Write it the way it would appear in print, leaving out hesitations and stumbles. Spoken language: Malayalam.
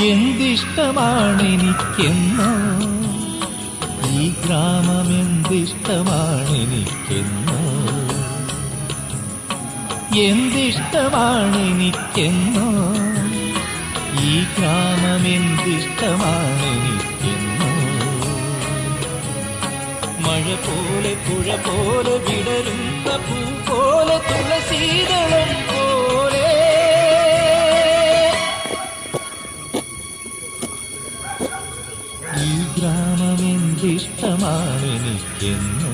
എന്തിഷ്ടമാണെനിക്കെന്നോ ഈ ഗ്രാമം എന്തിഷ്ടമാണെനിക്കെന്നോ എന്തിഷ്ടമാണെനിക്കെന്നോ ഈ ഗ്രാമം എന്തിഷ്ടമാണെനിക്കെന്നോ മഴ പോലെ പുഴ പോലെ വിടരുന്ന പൂ പോലെ തുളസീതളം പോലെ ഈ ഗ്രാമം എന്തിഷ്ടമാണെനിക്കെന്നോ